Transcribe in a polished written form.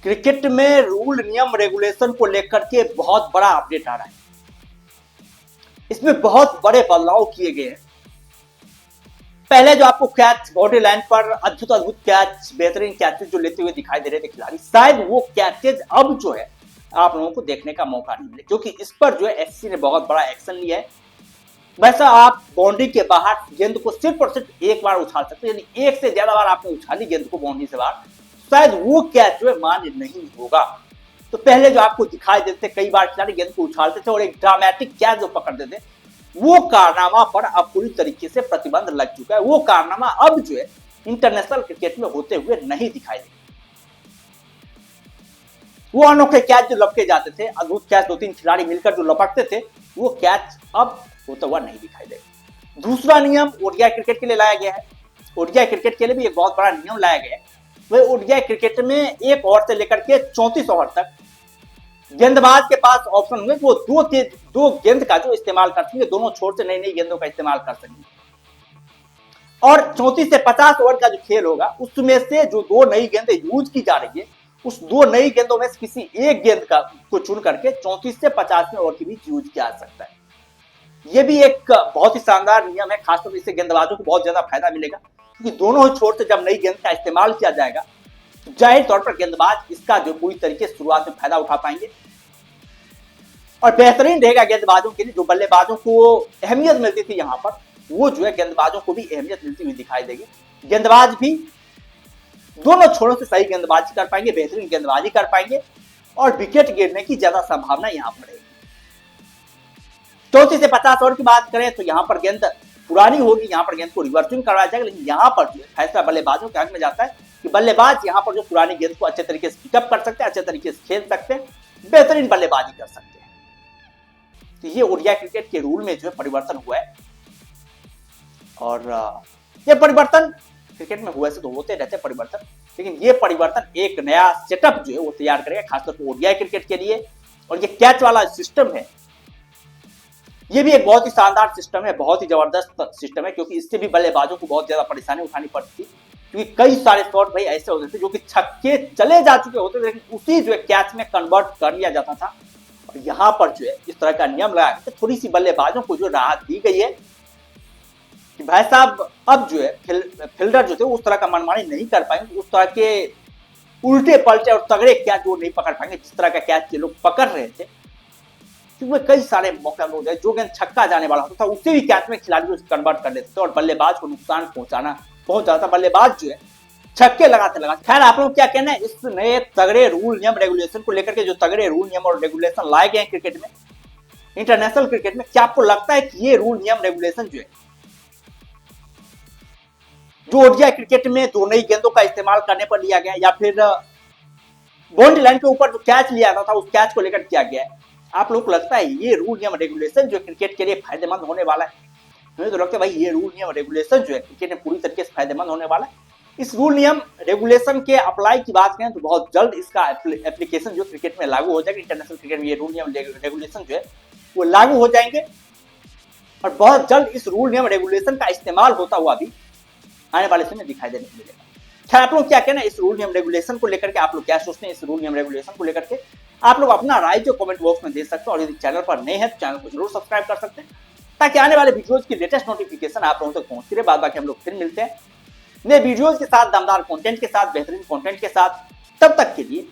Cricket में rule नियम regulation को लेकर के बहुत बड़ा अपडेट आ रहा है। इसमें बहुत बड़े बदलाव किए गए हैं। पहले जो आपको कैच बॉर्डर लाइन पर अद्भुत अद्भुत कैच, बेहतरीन कैचेज जो लेते हुए दिखाई दे रहे थे खिलाड़ी, शायद वो कैचेज अब जो है आप लोगों को देखने का मौका नहीं मिले, क्योंकि इस पर जो है एससी ने बहुत बड़ा एक्शन लिया है। वैसा आप बाउंड्री के बाहर गेंद को सिर्फ और सिर्फ एक बार उछाल सकते हैं, यानी एक से ज्यादा बार आपने उछाली गेंद को बाउंड्री से बाहर, शायद वो कैच जो है मान्य नहीं होगा। तो पहले जो आपको दिखाई देते कई बार खिलाड़ी गेंद को उछालते थे और एक ड्रामेटिक कैच जो पकड़ते थे, वो कारनामा पर अब पूरी तरीके से प्रतिबंध लग चुका है। वो कारनामा अब जो है इंटरनेशनल क्रिकेट में होते हुए नहीं दिखाई देगा। वो अनोखे कैच जो लपके जाते थे, अद्भुत कैच 2-3 खिलाड़ी मिलकर जो लपकते थे, वो कैच अब होता हुआ नहीं दिखाई देगा। दूसरा नियम ओडीआई क्रिकेट के लिए लाया गया है। ओडीआई क्रिकेट के लिए भी एक बहुत बड़ा नियम लाया गया है। वह ओडीआई क्रिकेट में 1 ओवर से लेकर के 34 ओवर तक गेंदबाज के पास ऑप्शन हुए वो दो गेंद का जो इस्तेमाल कर सकेंगे, दोनों छोर से नई नई गेंदों का इस्तेमाल कर सकेंगे। और 34 से 50 ओवर का जो खेल होगा, उसमें से जो 2 नई गेंदें यूज की जा रही है, उस 2 नई गेंदों में से किसी एक गेंद का को चुन करके 34 से 50 ओवर के बीच यूज किया जा सकता है। यह भी एक बहुत ही शानदार नियम है, खासतौर पर इससे गेंदबाजों को बहुत ज्यादा फायदा मिलेगा, क्योंकि दोनों ही छोर से जब नई गेंद का इस्तेमाल किया जाएगा, तो जाहिर तौर पर गेंदबाज इसका जो पूरी तरीके से शुरुआत में फायदा उठा पाएंगे। और बेहतरीन रहेगा गेंदबाजों के लिए, जो बल्लेबाजों को अहमियत मिलती थी यहाँ पर, वो जो है गेंदबाजों को भी अहमियत मिलती हुई दिखाई देगी। गेंदबाज भी दोनों छोरों से सही गेंदबाजी कर पाएंगे, बेहतरीन गेंदबाजी कर पाएंगे और विकेट गिरने की ज्यादा संभावना यहाँ पर रहेगी। 34 से 50 ओवर की बात करें तो यहाँ पर गेंद पुरानी होगी, यहाँ पर गेंद को रिवर्सिंग करवाया जाएगा, लेकिन यहाँ पर जो फैसला बल्लेबाजों के हक में जाता है कि बल्लेबाज यहाँ पर जो पुरानी गेंद को अच्छे तरीके से पिकअप कर सकते हैं, अच्छे तरीके से खेल सकते हैं, बेहतरीन बल्लेबाजी कर सकते हैं। तो ये ओडीआई क्रिकेट के रूल में जो है परिवर्तन हुआ है, और ये परिवर्तन क्रिकेट में हुए से तो होते रहते परिवर्तन, लेकिन ये परिवर्तन एक नया सेटअप जो है वो तैयार करेगा, खासतौर पर ओडीआई क्रिकेट के लिए। और ये कैच वाला सिस्टम है, ये भी एक बहुत ही शानदार सिस्टम है, बहुत ही जबरदस्त सिस्टम है, क्योंकि इससे भी बल्लेबाजों को बहुत ज्यादा परेशानी उठानी पड़ती थी, क्योंकि कई सारे शॉट भाई ऐसे होते थे जो कि छक्के चले जा चुके होते थे, लेकिन उसी जो है कैच में कन्वर्ट कर लिया जाता था। और यहाँ पर जो है इस तरह का नियम लगाया गया, थोड़ी सी बल्लेबाजों को जो राहत दी गई है कि भाई साहब अब जो है फील्डर जो थे उस तरह का मनमानी नहीं कर पाएंगे, उस तरह के उल्टे पलटे और तगड़े कैच वो नहीं पकड़ पाएंगे जिस तरह का कैच ये लोग पकड़ रहे थे। क्योंकि कई सारे मौके हो जाए, जो गेंद छक्का जाने वाला होता था उसी भी कैच में खिलाड़ी कन्वर्ट कर देते थे और बल्लेबाज को नुकसान पहुंच जाता था। बल्लेबाज जो है छक्के लगाते लगाते। खैर, आप लोग क्या कहना है इस नए तगड़े रूल नियम रेगुलेशन को लेकर के? जो तगड़े रूल नियम और रेगुलेशन लाए गए हैं क्रिकेट में, इंटरनेशनल क्रिकेट में, क्या आपको लगता है कि ये रूल नियम रेगुलेशन जो है, जो ओडीआई क्रिकेट में 2 नई गेंदों का इस्तेमाल करने पर लिया गया, या फिर बाउंड्री लाइन के ऊपर जो कैच लिया था उस कैच को लेकर किया गया है, आप लोगों को लगता है ये रूल नियम रेगुलेशन जो क्रिकेट के लिए फायदेमंद होने वाला है? मुझे तो लगता है भाई ये रूल नियम रेगुलेशन जो है क्रिकेट में पूरी तरीके से फायदेमंद होने वाला है। इस रूल नियम रेगुलेशन के अप्लाई की बात करें तो बहुत जल्द इसका एप्लीकेशन जो क्रिकेट में लागू हो जाएगा। इंटरनेशनल क्रिकेट में ये रूल नियम रेगुलेशन जो है वो लागू हो जाएंगे, और बहुत जल्द इस रूल नियम रेगुलेशन का इस्तेमाल होता हुआ भी आने वाले समय दिखाई देने को मिलेगा। खैर, आप लोग क्या कहना है इस रूल नियम रेगुलेशन को लेकर के? आप लोग क्या सोचते हैं इस रूल नियम रेगुलेशन को लेकर के? आप लोग अपना राय जो कमेंट बॉक्स में दे सकते हैं, और यदि चैनल पर नए हैं तो चैनल को जरूर सब्सक्राइब कर सकते हैं, ताकि आने वाले वीडियोज की लेटेस्ट नोटिफिकेशन आप लोगों तक पहुंचती रहे। बाद बाकी हम लोग फिर मिलते हैं नए वीडियोज के साथ, दमदार कंटेंट के साथ, बेहतरीन कंटेंट के साथ। तब तक के लिए